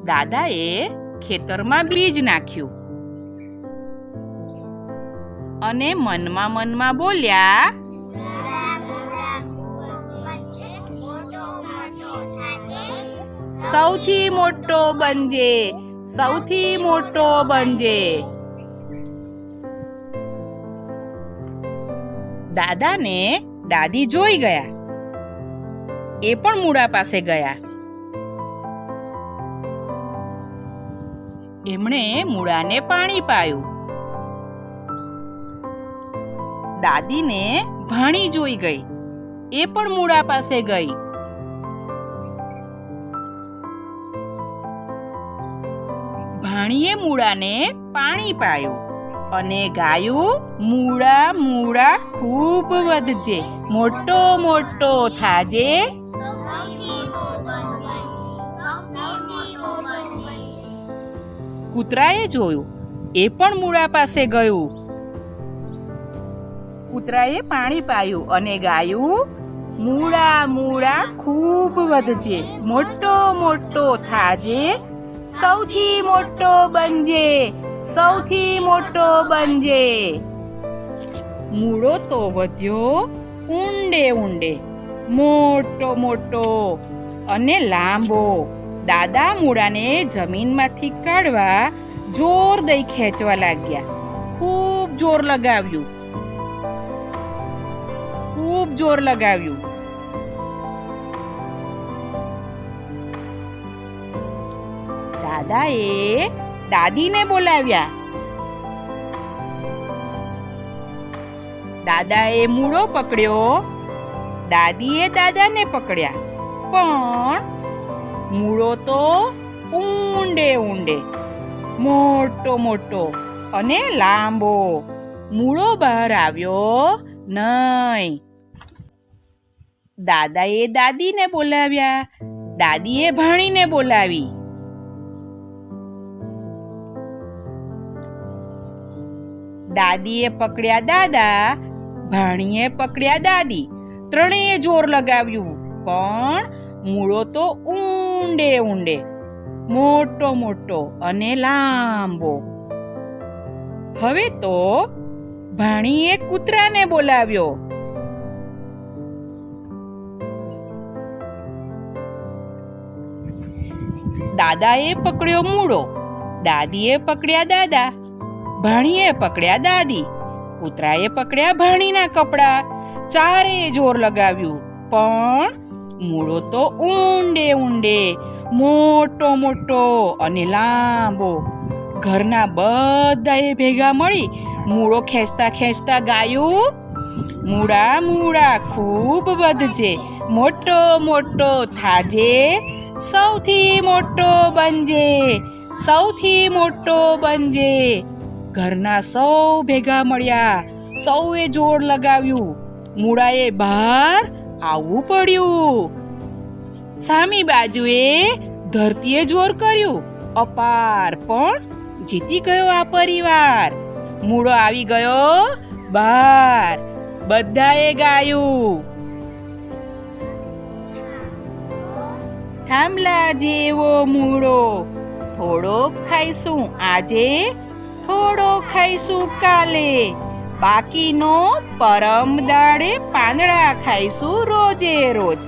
દાદાએ ખેતરમાં બીજ નાખ્યું અને મનમાં બોલ્યા, સૌથી મોટો બનજે, સૌથી મોટો બનજે. દાદાને દાદી જોઈ ગયા. એ પણ મૂળા પાસે ગયા. એમણે મૂળાને પાણી પાયું. દાદીને ભાણી જોઈ ગઈ. એ પણ મૂળા પાસે ગઈ. ભાણીએ મૂળાને પાણી પાયું અને ગાયું, મૂળા મૂળા ખૂબ વધજે, મોટો મોટો થાજે. કૂતરાએ જોયું. એ પણ મૂળા પાસે ગયું. કૂતરાએ પાણી પાયું અને ગાયું, મૂળા મૂળા ખૂબ વધજે, મોટો મોટો થાજે, સૌથી મોટો બનજે, સૌથી મોટો બનજે. મૂળો તો વધ્યો ઊંડે ઊંડે, મોટો મોટો અને લાંબો. દાદા મૂળાને જમીનમાંથી કાઢવા જોર દઈ ખેંચવા લાગ્યા. ખૂબ જોર લગાવ્યું, ખૂબ જોર લગાવ્યું. દાદાએ દાદીને બોલાવ્યા. દાદાએ મૂળો પકડ્યો. દાદીએ દાદાને પકડ્યા. પણ મૂળો તો ઊંડે ઊંડે, મોટો મોટો અને લાંબો. મૂળો બહાર આવ્યો નહીં. દાદાએ દાદીને બોલાવ્યા. દાદીએ ભાણીને બોલાવી. દાદીએ પકડ્યા દાદા, ભાણીએ પકડ્યા દાદી. ત્રણેય જોર લગાવ્યું, પણ મૂળો તો ઊંડે ઊંડે, મોટો મોટો અને લાંબો. હવે તો ભાણીએ કૂતરાને બોલાવ્યો. દાદાએ પકડ્યો મૂળો. દાદીએ પકડ્યા દાદા. ભાણીએ પકડ્યા દાદી. કૂતરાએ પકડ્યા ભાણીના કપડા. ચારેય જોર લગાવ્યું, પણ મૂળો તો ઊંડે ઊંડે, મોટો મોટો અને લાંબો. ઘરના બધાએ ભેગા મળી મૂળો ખેંચતા ખેંચતા ગાયું, મૂળા મૂળા ખૂબ વધજે, મોટો મોટો થાજે, સૌથી મોટો બનજે, સૌથી મોટો બનજે. ઘરના સૌ ભેગા મળ્યા. સૌએ જોર લગાવ્યું. મૂળાએ બહાર આવવું પડ્યું. સામી બાજુએ ધરતીએ જોર કર્યું અપાર, પણ જીતી ગયો આ પરિવાર. મૂળો આવી ગયો બહાર. બધાએ ગાયું, થાંભલા જેવો મૂળો, થોડોક ખાઈશું આજે, થોડો ખાઈશું કાલે, બાકીનો પરમ દાડે પાંદડા ખાઈશું રોજે રોજ,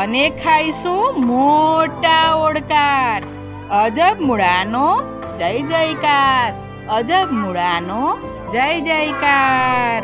અને ખાઈશું મોટા ઓડકાર. અજબ મૂળાનો જય જયકાર, અજબ મૂળાનો જય જયકાર.